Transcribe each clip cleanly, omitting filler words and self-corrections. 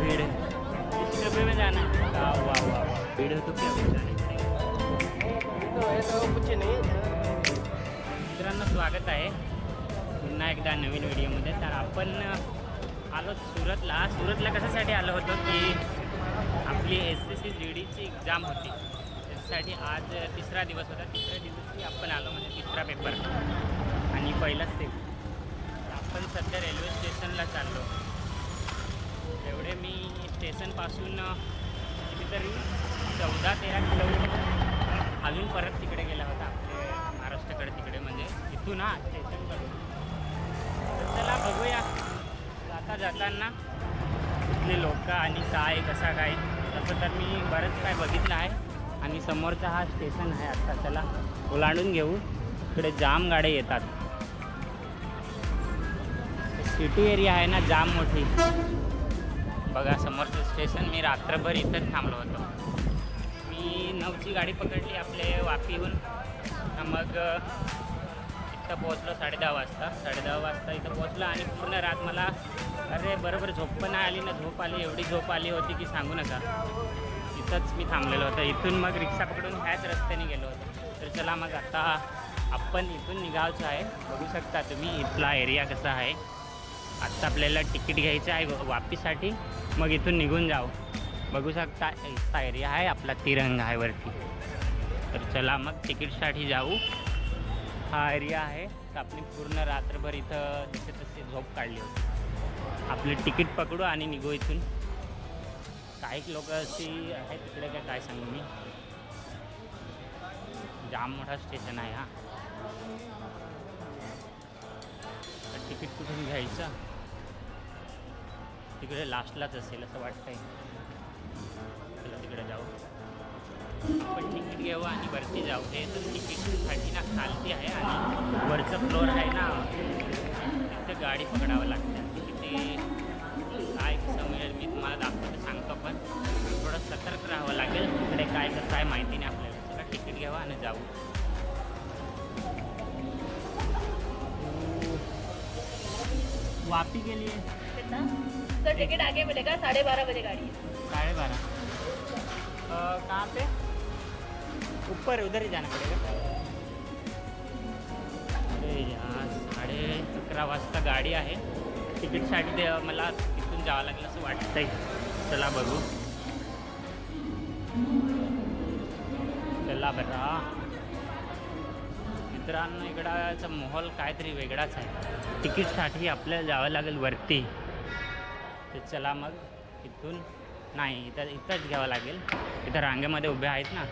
भीड़ है, इस डब्बे में जाना है। वाह वाह वाह वाह, भीड़ है तो क्या जाने तो कुछ नहीं। मित्रांनो, स्वागत आहे पुन्हा एकदा नवीन व्हिडिओमध्ये। तर आपण आलो सुरतला कशासाठी आलो होतो की आपली SSC GDची एक्झाम होती, त्याच्यासाठी आज तिसरा दिवस होता। तिसऱ्या दिवशी आपण आलो, म्हणजे तिसरा पेपर आणि पहिलाच ते। आपण सध्या रेल्वे स्टेशनला चाललो। एवढे मी स्टेशनपासून कितीतरी 14-13 किलोमीटर अजून परत तिकडे गेला होता, आपले महाराष्ट्राकडे तिकडे, म्हणजे इथून स्टेशनकडून। तर चला बघूया जाताना इथले लोक आणि काय कसा काय। तसं तर मी बरंच काय बघितलं आहे आणि समोरचा हा स्टेशन आहे। आता चला ओलांडून घेऊ, इकडे जाम गाड्या येतात। सिटी एरिया आहे ना, जाम मोठी। बघा समोरचं स्टेशन। मी रात्रभर इथंच थांबलो होतो। मी 9ची गाडी पकडली आपले वापीहून, मग इथं पोहोचलो 10:30 वाजता। 10:30 वाजता इथं पोहोचलो आणि पूर्ण रात मला बरोबर झोप पण नाही आली ना, झोप आली, एवढी झोप आली होती की सांगू नका। इथंच मी थांबलेलो होतो। इथून मग रिक्षा पकडून ह्याच रस्त्याने गेलो होतो। तर चला मग आता आपण इथून निघायचं आहे। बघू शकता तुम्ही इथला एरिया कसा आहे। आत्ता आपल्याला तिकीट घ्यायचं आहे वापीसाठी, मग इथून निघून जाऊ। बघू शकता इथला एरिया आहे, आपला तिरंगा आहे वरती। तर चला मग तिकीटसाठी जाऊ। हा एरिया आहे। तर आपली पूर्ण रात्रभर इथं जसे तसे झोप काढली होती। आपले तिकीट पकडू आणि निघू इथून। काही लोक अशी आहेत तिकडे, काय सांगू मी, जाम मोठा स्टेशन आहे हा। तर तिकीट कुठून घ्यायचं, तिकडे लास्टलाच असेल असं वाटतंय। चला तिकडे जाऊ, आपण तिकीट घेऊ आणि वरती जाऊ। हे तर तिकीटसाठी ना खालती आहे आणि वरचं फ्लोअर आहे ना, तिथे गाडी पकडावं लागते। तिथे काय कसं मिळेल मी तुम्हाला दाखवतो, सांगतो, पण थोडं सतर्क राहावं लागेल। तिकडे काय कसं आहे माहिती नाही आपल्याला। चला तिकीट घ्यावं आणि जाऊ। वापी के लिए सर टिकट आगे मिलेगा, 12:30 बजे गाड़ी है। 12:30। कहाँ पे? ऊपर, उधर ही जाना पड़ेगा। अरे यहाँ 11:30 वाजता गाडी आहे। तिकीटसाठी मला तिथून जावं लागलं असं वाटतंय। चला बघू, चला बरं। मित्रांनो, इकडचा माहोल काहीतरी वेगळाच आहे। तिकीटसाठी आपल्याला जावं लागेल वरती। तर चला मग इथून नाही, इथंच घ्यावं लागेल। इथं रांगेमध्ये उभे आहेत ना।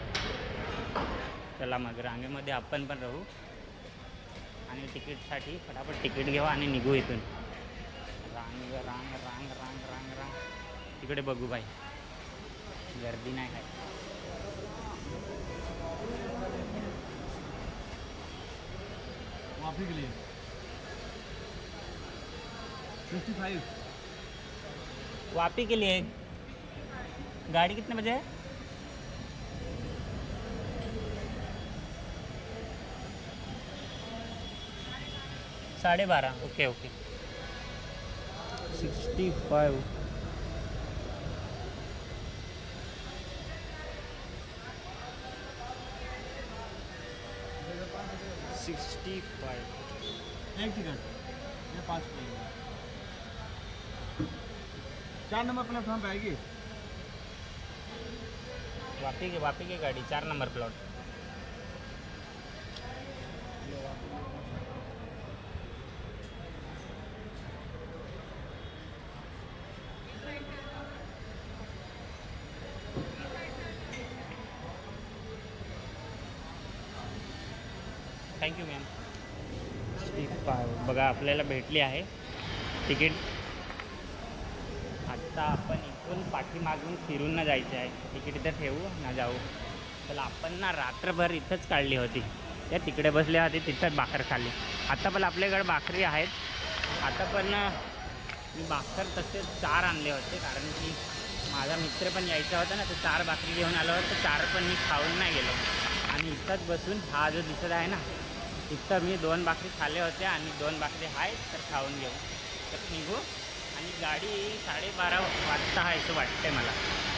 चला मग रांगेमध्ये आपण पण राहू आणि तिकीटसाठी फटाफट तिकीट घेऊ आणि निघू इथून। रांग रांग रांग रांग रांग रांग तिकडे बघू बाई, गर्दी नाही काय। वापी के लिए 55। वापी के लिए गाड़ी कितने बजे है? 12:30। Okay okay. 65। एक टिकट ये 5 पड़ेगा। 4 नंबर प्लेटफॉर्म पे आएगी। वापी की गाड़ी 4 नंबर प्लॉट। Thank you ma'am. 65 बघा आपल्याला भेटली आहे तिकीट। आत्ता आपण इथून पाठीमागून फिरून न जायचं आहे। तिकीट इथं ठेवू ना जाऊ। चला आपण ना रात्रभर इथंच काढली होती। त्या तिकडे बसले होते, तिथंच भाकर खाल्ली। आता पण आपल्याकडे भाकरी आहेत। आता पण मी भाकर तसेच 4 आणले होते, कारण की माझा मित्र पण यायचा होता ना, तर 4 भाकरी घेऊन आलो होतो। 4 पण मी खाऊन नाही गेलो आणि इथंच बसून हा जो दिसत आहे ना, इथं मी 2 भाकरी खाल्ले होते आणि 2 भाकरी आहेत, तर खाऊन घेऊ। तर निघू आणि गाडी 12:30 वाजता आहे असं वाटतंय मला.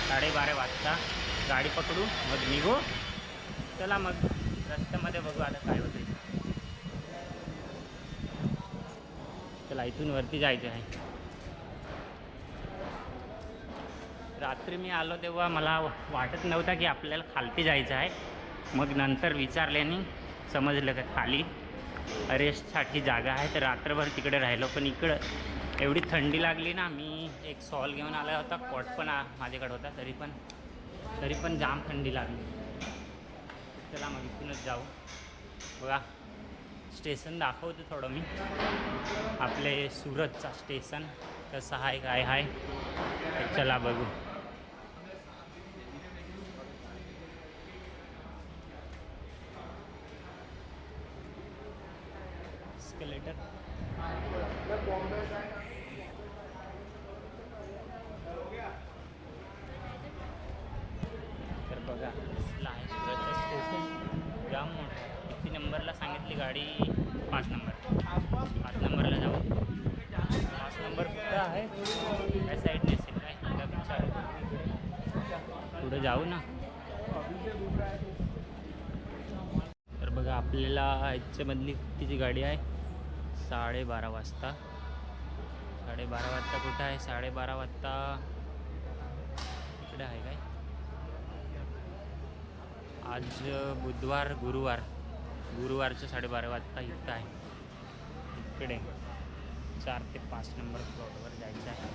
12:30 वाजता गाडी पकडू मग निघू. चला मग रस्त्यामध्ये बघू आता काय होतं. चला इथून वरती जायचं आहे. रात्री मी आलो तेव्हा मला वाटत नव्हता की आपल्याला खालती जायचं आहे. मग नंतर विचारल्याने समजलं का खाली रेस्टसाठी जागा आहे. तर रात्रभर तिकडे राहिलो. पण इकडं एवढी थंडी लागली ना. मी एक सॉल घेऊन आला होता. कॉट पण माझ्याकडे होता. तरी पण जाम थंडी लागली. चला मग इथूनच जाऊ. बघा स्टेशन दाखवतो थोडं मी. आपले सुरतचा स्टेशन कसं आहे काय आहे चला बघू. एस्केलेटर तर बघा कसलं आहे सुरतचं स्टेशन. जाम मोठं. किती नंबरला सांगितली गाडी? 5 नंबर. 5 नंबरला जाऊ. 5 नंबर कुठं आहे? या साईडने असेल काय मला विचार. पुढे जाऊ ना. तर बघा आपल्याला ह्याच्यामधली कितीची गाडी आहे? 12:30 वाजता. 12:30 वाजता कुठं आहे? 12:30 वाजता इकडे आहे काय? आज बुधवार गुरुवारचं 12:30 वाजता इथं आहे. इकडे 4 ते 5 नंबर प्लॉटवर जायचं आहे.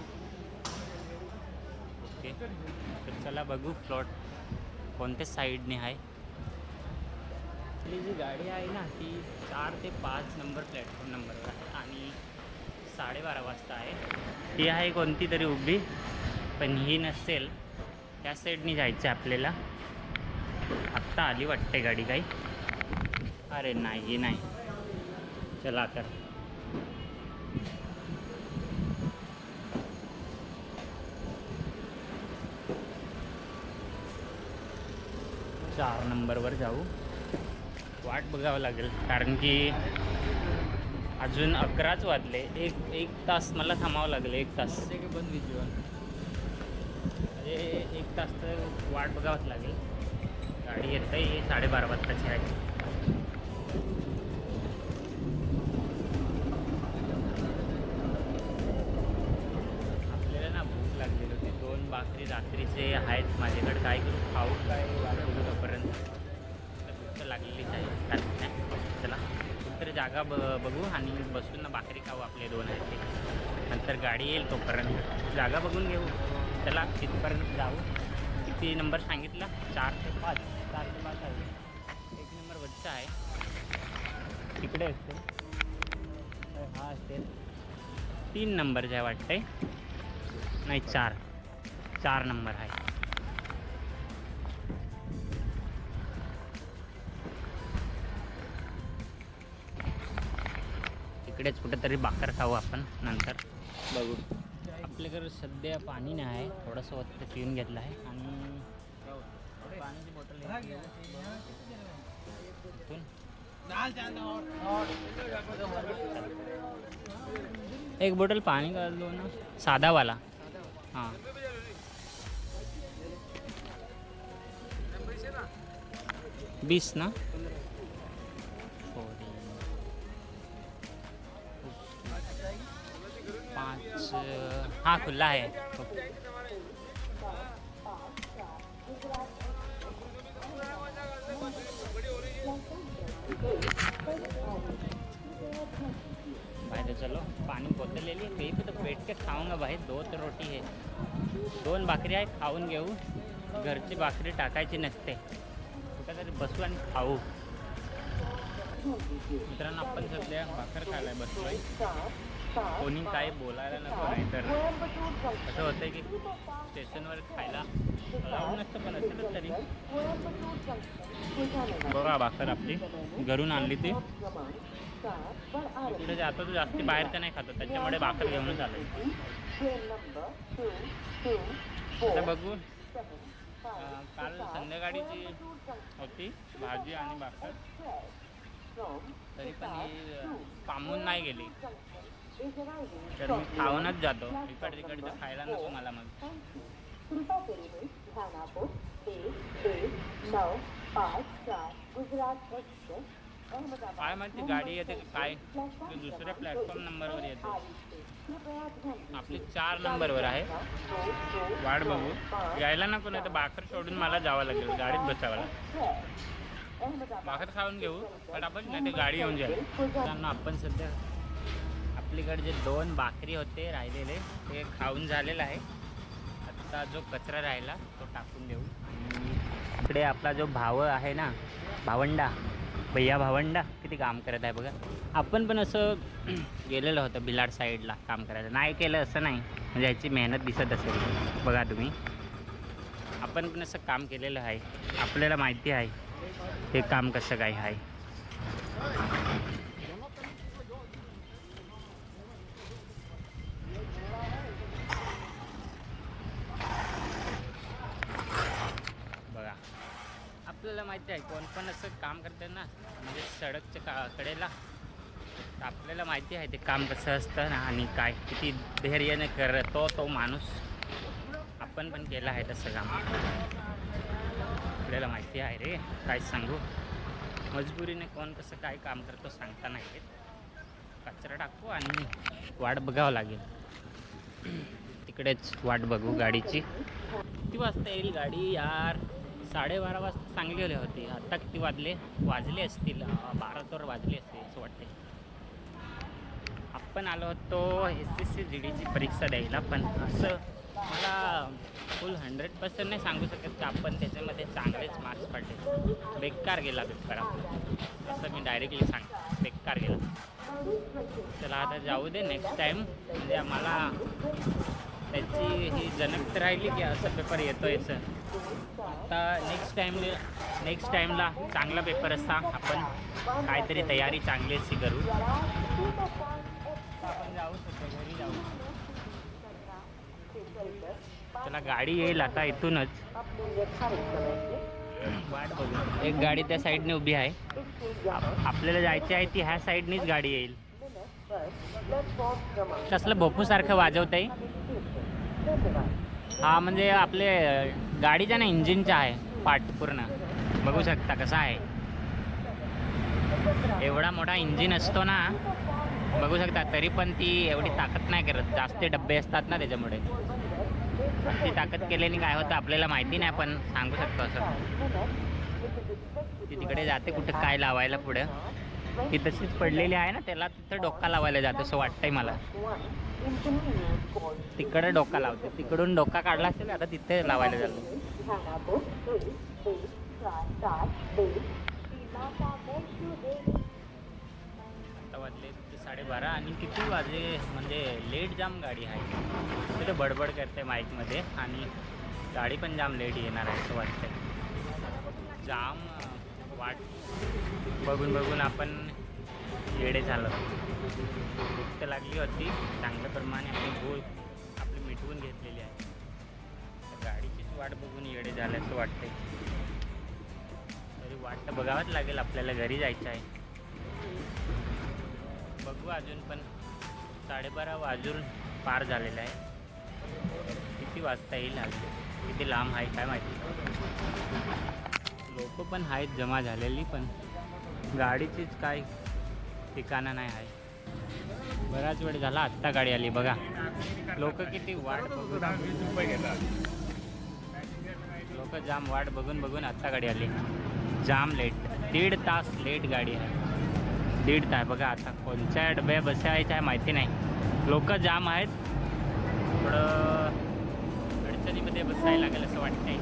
ओके तर चला बघू प्लॉट कोणत्या साईडने आहे. आपली जी गाडी आहे ना ती 4 ते 5 नंबर प्लॅटफॉर्म नंबरवर आहे आणि 12:30 वाजता आहे. ही आहे कोणती तरी उभी. पण ही नसेल. त्या साईडने जायचं आहे आपल्याला. आत्ता आली वाटते गाडी काही. अरे नाही ही नाही. चला तर 4 नंबरवर जाऊ. वाट बघावं लागेल कारण की अजून 11च वाजले. एक तास मला थांबावं लागेल. 1 तास बंद विजुअल म्हणजे 1 तास तर वाट बघावंच लागेल. गाडी येत आहे 12:30 वाजताची आहे. आपल्याला ना भूक लागलेली होती. 2 भाकरी रात्रीचे आहेत माझ्याकडे. काय करू खाऊ काय वाट बघू तोपर्यंत. भूक तर लागलेलीच आहे कारण नाही. चला कुठतरी जागा बघू आणि बसून ना भाकरी खाऊ. आपले 2 आहेत ते. नंतर गाडी येईल तोपर्यंत जागा बघून घेऊ. चला तिथपर्यंत जाऊ. किती नंबर सांगितला? 4 ते 5. 4 ते 5 आहे. 1 नंबर वरचा आहे. तिकडे असेल हा असेल. 3 नंबरचा आहे वाटतंय. नाही 4 नंबर आहे. इकडेच कुठेतरी भाकर खाऊ आपण नंतर बघू. आपल्याकडे सध्या पाणी नाही आहे. थोडंसं वरती पिऊन घेतलं आहे आणि पाण्याची बॉटल एक बॉटल पाणी का लो ना साधा वाला. हाँ 20 ना. सॉरी 5. हाँ खुला है. भाई तो चलो पानी बोतल ले लिए. कहीं पे तो बैठ के खाऊंगा भाई. 2 तर रोटी है. 2 भाकरी आहे. खाऊन घेऊ. घरची भाकरी टाकायची नसते. कुठेतरी बसू आणि खाऊ. मित्रांनो आपण सध्या भाकर खायला बसलो आहे. कोणी काही बोलायला नको. नाही तर असं होतं की स्टेशनवर खायला अलाउड नसतं. पण असेल तरी बघा भाकर आपली घरून आणली ती. कुठे जातो तो जास्ती बाहेरचं नाही खातो. त्याच्यामुळे भाकर घेऊनच आलो. आता बघू. काल संध्याकाळीची होती भाजी आणि भाकर. तरी पण ही पामून नाही गेली. तर मी खाऊनच जातो, तिकडचं खायला नको मला मग. कृपा करून ध्यान आपो 11954 गुजरात एक्सप्रेस अहमदाबाद काय माहिती गाडी येते की काय, ती दुसऱ्या प्लॅटफॉर्म नंबरवर येते. आपली 4 नंबरवर आहे. वाट बघू, यायला नको नाही तर भाकर सोडून मला जावं लागेल, गाडीत बसावं लागेल. भाकर खाऊन घेऊ पटापट, नाही ते गाडी येऊन जाईल. त्यांना आपण सध्या आपलीकडे जे 2 भाकरी होते राहिलेले ते खाऊन झालेलं आहे. आता जो कचरा राहिला तो टाकून देऊ. इकडे आपला जो भाव आहे ना, भावंडा, भैया भावंडा किती काम करत आहे बघा. आपण पण असं गेलेलं होतं बिलाड साईडला काम करायला, नाही केलं असं नाही, म्हणजे ह्याची मेहनत दिसत असेल बघा तुम्ही. आपण पण असं काम केलेलं आहे, आपल्याला माहिती आहे हे काम कसं काय आहे. बघा आपल्याला माहिती आहे कोण पण असं काम करते ना, म्हणजे सडकच्या कडेला, तर आपल्याला माहिती आहे ते काम कसं असतं ना आणि काय किती धैर्याने करतो तो माणूस. आपण पण केलं आहे तसं काम, आपल्याला माहिती आहे रे. काय सांगू, मजबुरीने कोण कसं काय काम करतो सांगता नाही येत. कचरा टाकू आणि वाट बघावं लागेल. तिकडेच वाट बघू गाडीची. किती वाजता येईल गाडी यार? 12:30 वाजता सांगलेले होते. आत्ता किती वाजले असतील 12 तर वाजले असतील असं वाटते. आपण आलो होतो SSC GDची परीक्षा द्यायला, पण असं मला फुल 100% नाही सांगू शकत की आपण त्याच्यामध्ये चांगलेच मार्क्स पडले. बेकार गेला पेपर आपला, असं मी डायरेक्टली सांगतो, बेकार गेला. चला आता जाऊ दे, नेक्स्ट टाईम म्हणजे मला त्याची ही जनक राहिली की असं पेपर येतो याचं. आता नेक्स्ट टाईमला चांगला पेपर असता, आपण काहीतरी तयारी चांगली अशी करू. आपण जाऊ शकतो, घरी जाऊ. चला गाडी येईल आता इथूनच, वाट बघू. एक गाडी त्या साईडने उभी आहे, आपल्याला जायची आहे ती ह्या साईडनीच गाडी येईल. कसलं भोपूसारखं वाजवत आहे हा, म्हणजे आपले गाडीच्या ना इंजिनचा आहे पार्ट पूर्ण, बघू शकता कसा आहे. एवढा मोठा इंजिन असतो ना, बघू शकता, तरी पण ती एवढी ताकद नाही करत. जास्त डब्बे असतात ना त्याच्यामुळे ती ताकद केल्याने काय होतं आपल्याला माहिती नाही, पण सांगू शकतो असं. ती तिकडे जाते कुठं काय लावायला पुढं, ती तशीच पडलेली आहे ना, त्याला तिथं डोका लावायला जातं असं वाटतंय मला. तिकडे डोका लावते, तिकडून डोका काढला असेल, आता तिथे लावायला जातो. आता वाजले 12:30 आणि किती वाजले म्हणजे लेट जाम गाडी आहे. तिथे बडबड करते माईकमध्ये आणि गाडी पण जाम लेट येणार आहे असं वाटतंय. जाम वाट बघून बघून आपण येडे झालो. भूक तर लागली होती चांगल्याप्रमाणे, आपली मिटवून घेतलेली आहे. गाडीचीच वाट बघून येडे झाले असं वाटतंय. तरी वाट तर बघावंच लागेल, आपल्याला घरी जायचं आहे. बघू अजून, पण 12:30 वाजून पार झालेलं आहे. किती वाजता येईल अजून, किती लांब आहे काय माहिती. लोक पण आहेत जमा झालेली, पण गाडीचीच काय ठिकाणं नाही आहे. बराच वेळ झाला आत्ता गाडी आली बघा. लोक किती वाट बघून, लोक जाम वाट बघून बघून आत्ता गाडी आली. जाम लेट, 1.5 तास लेट गाडी आहे. 1.5 तास बघा. आता कोणत्या डब्या बसायच्या आहे माहिती नाही. लोक जाम आहेत, थोडं अडचणीमध्ये बसायला लागेल असं वाटतंय.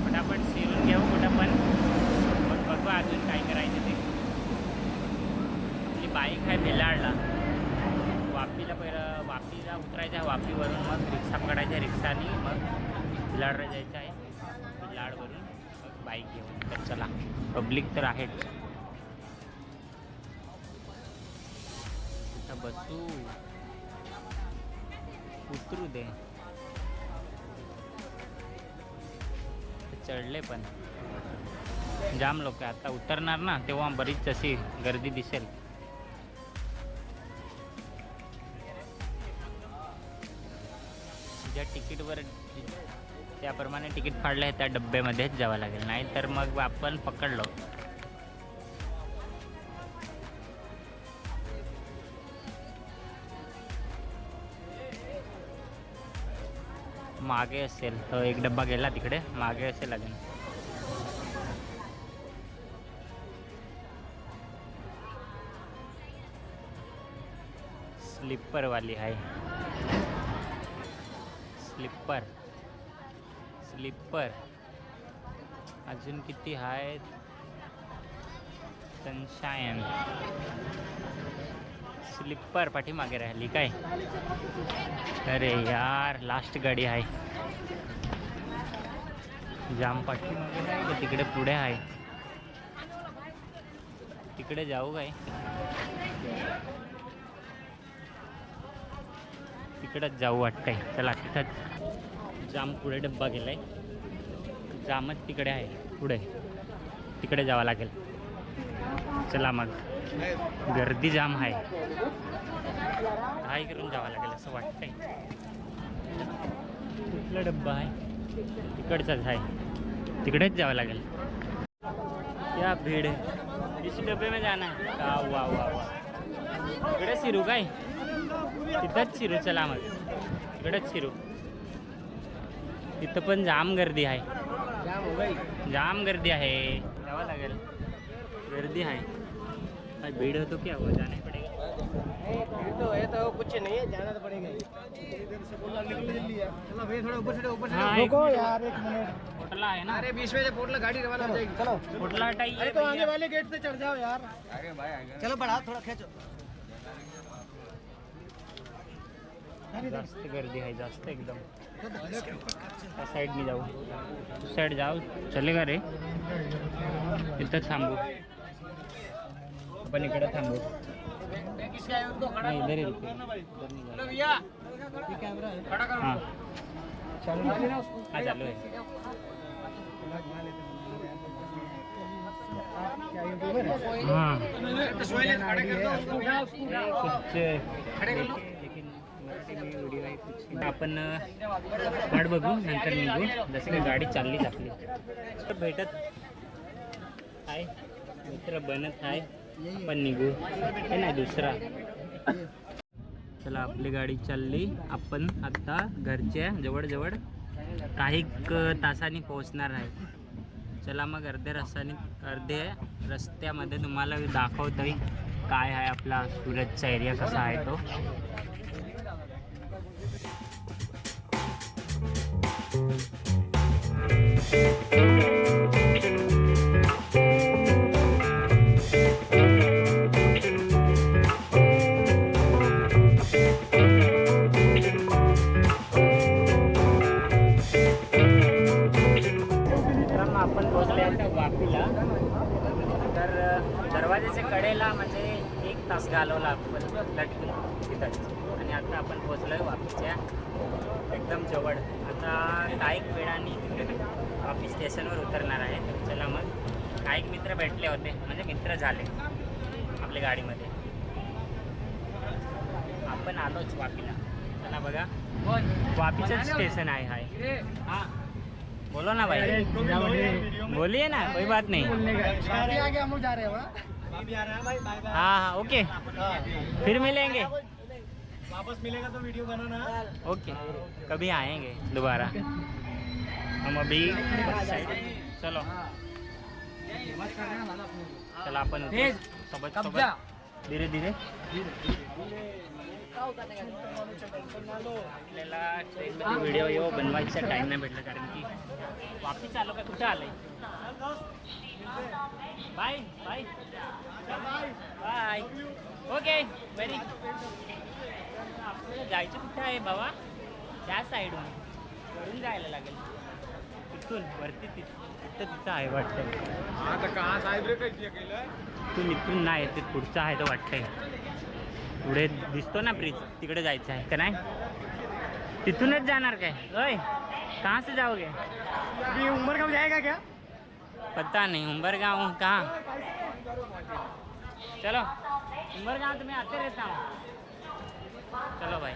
फटाफट शिरून घेऊ कुठं पण, मग बघू अजून काय करायचं ते. आपली बाईक आहे भिलाडला, वापीला पहिलं वापीला उतरायचं आहे, वापीवरून मग रिक्षा पकडायच्या, रिक्षानी मग भिलाडला जायचं आहे, भिलाडवरून मग बाईक घेऊन. तर चला, पब्लिक तर आहेच, तिथं बसू, उतरू दे. चढले पण जाम लोक. आता उतरणार ना तेव्हा बरीच अशी गर्दी दिसेल. ज्या तिकीटवर त्याप्रमाणे तिकीट फाडलं आहे त्या डब्यामध्येच जावं लागेल, नाही तर मग आपण पकडलो. मागे असेल तो एक डब्बा गेला तिकडे, मागे असेल अजून. स्लीपरवाली आहे. स्लीपर अजून किती आहेत? सनशाईन स्लीपर पाठीमागे राहिली काय? अरे यार, लास्ट गाडी आहे. जाम पाठीमागे आहे का तिकडे पुढे आहे? तिकडे जाऊ काय? तिकडंच जाऊ वाटतंय. चला तिथंच जाम पुढे डब्बा गेलाय. जामच तिकडे आहे पुढे, तिकडे जावं लागेल. चला मग, गर्दी जाम आहे. हाय करून जावं लागेल असं वाटतंय. कुठला डब्बा आहे? तिकडचाच आहे, तिकडेच जावं लागेल. क्या भीड़ है, इस डब्बे में जाना है का? वा वा वा, इकडे शिरू काय? तिथंच शिरू. चला मग इकडेच शिरू. तिथं पण जाम गर्दी आहे, जाम गर्दी आहे. जावं लागेल, गर्दी आहे. भाई भीड़ हो तो क्या हो, जाना ही पड़ेगा. भीड़ तो है तो कुछ नहीं है, जाना तो पड़ेगा ही. चलो भैया थोड़ा ऊपर से हाँ, रुको यार, एक मिनट. होटल आहे ना? अरे 20 बजे पोटला गाड़ी रवाना हो जाएगी. चलो होटल हटाइए. अरे तो आगे वाले गेट से चढ़ जाओ यार. अरे भाई चलो बढ़ा, थोड़ा खींचो. जास्त गर्दी आहे, जास्त एकदम. त्या साईडनी जाऊ, साईड जाऊ. चलेगा रे? इथं थांबू आपण, इकडे थांबू. नाही, इधर ही रुको. हाँ हाँ, चालू है. हाँ कुछ आपण वाट बघू, नंतर निघू. जसं की गाडी चाललीच आपली. भेटत आहे मित्र, बनत आहे. आपण निघू, हे नाही दुसरा. चला, आपली गाडी चालली. आपण आता घरच्या जवळजवळ काही तासांनी पोहोचणार आहे. चला मग, अर्धे रस्त्यामध्ये तुम्हाला दाखवतोय काय आहे आपला सुरतचा एरिया, कसा आहे तो. आपण पोहोचले आता वापीला. तर दरवाजाच्या कडेला म्हणजे 1 तास घालवला आपण लटकून तिथंच. आणि आता आपण पोहोचलो आहे वापीच्या एकदम जवळ. आता काही वेळाने वापी स्टेशनवर उतरणार आहे. चला मग, काही मित्र भेटले होते, म्हणजे मित्र झाले आपल्या गाडीमध्ये. आपण आलोच वापीला. चला बघा, वापीचंच स्टेशन आहे. हाय हां, बोलो ना भाई, बोलिए ना, कोई बात नहीं. आगे हम लोग जा रहे हैं. हाँ हाँ, ओके, फिर मिलेंगे. वापस मिलेगा तो वीडियो बनाना. ओके, कभी आएंगे दोबारा. हम अभी चलो, चला आपण सोबत सोबत धीरे धीरे. आपल्याला ट्रेनमध्ये व्हिडिओ बनवायचा टाईम नाही भेटला, कारण की वापस आलो का, कुठं आलंय. Bye bye bye. Okay, very. आपल्याला जायचं कुठं आहे बाबा? त्या साईडून वरून जायला लागेल. तिथून वरती तिथं आहे वाटतं. आता कहाँ साहेब रे, काय केलं? तिथून इथून नाही, ते पुढचं आहे तो वाटतंय. पुढे दिसतो ना ब्रिज, तिकडे जायचं आहे का नाही? तिथूनच जाणार काय? ओय, कहाँ से जाओगे? अभी उमरगांव जाएगा क्या? पता नहीं, उमरगांव कहाँ. चलो, उमरगांव तो मैं आते रहता हूँ. चलो भाई,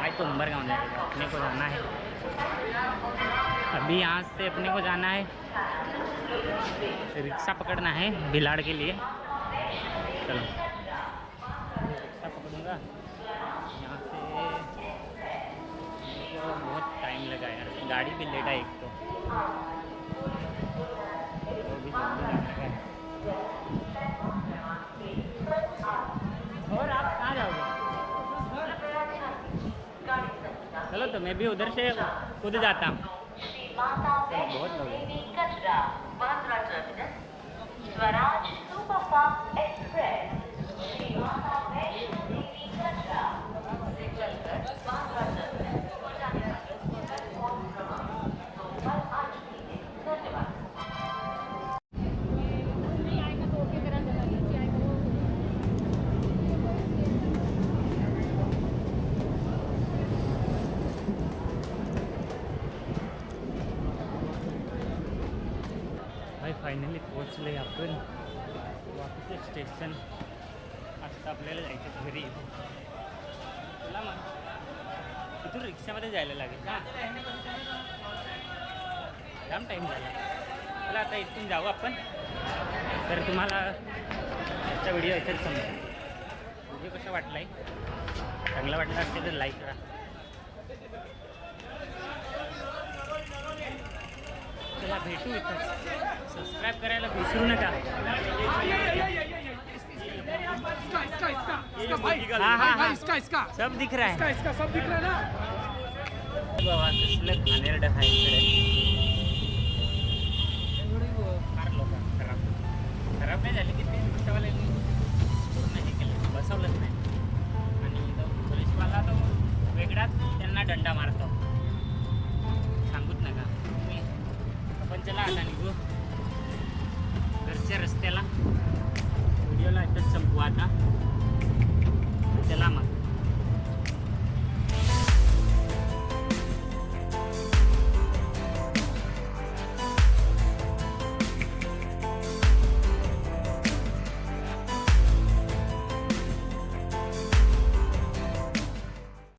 आज तो उम्बरगांव जाएगा, अपने को जाना है। अभी यहाँ से अपने को जाना है, रिक्शा पकड़ना है भिलाड़ के लिए। चलो रिक्शा पकड़ूँगा यहाँ से। तो बहुत टाइम लगा यार, गाड़ी भी लेट है एक तो भी जल्दी जाने का है। और आप कहाँ जाओगे? चलो तो मैं भी उधर से खुद जाता हूँ। बहुत लोग हैं। स्वराज सुपरफास्ट एक्सप्रेस श्री माता वैष्णो देवी कटरा से चलकर बांद्रा टर्मिनस को जाने वाली प्लेटफॉर्म क्रमांक 2 पर आ चुकी है। धन्यवाद। भाई फायनली पोहोचले आपण वापस स्टेशन. आता आपल्याला जायचं घरी. चला मग इथून रिक्षामध्ये जायला लागेल का? जाम टाईम झाला. चला आता इथून जाऊ आपण. तर तुम्हाला आजचा व्हिडिओ इथेच समजा. व्हिडिओ कसा वाटला आहे? चांगला वाटला असेल तर लाईक करा. चला भेटू इथं. सबस्क्राइब करायला विसरू नका. इसका सब दिख रहा है. इसका सब दिख रहा है ना. बाबा कसलं घाणेरडं आहे इकडे. फार लोक खराब नाही झाली की ते रिक्षावाल्यांनी पूर्ण हे केलं, बसवलंच नाही. आणि तो पोलीसवाला तो वेगळाच त्यांना दंडा मारतो. सांगूच नका तुम्ही. आपण चला आता निघू घरच्या रस्त्याला. व्हिडिओला इथंच संपू आता.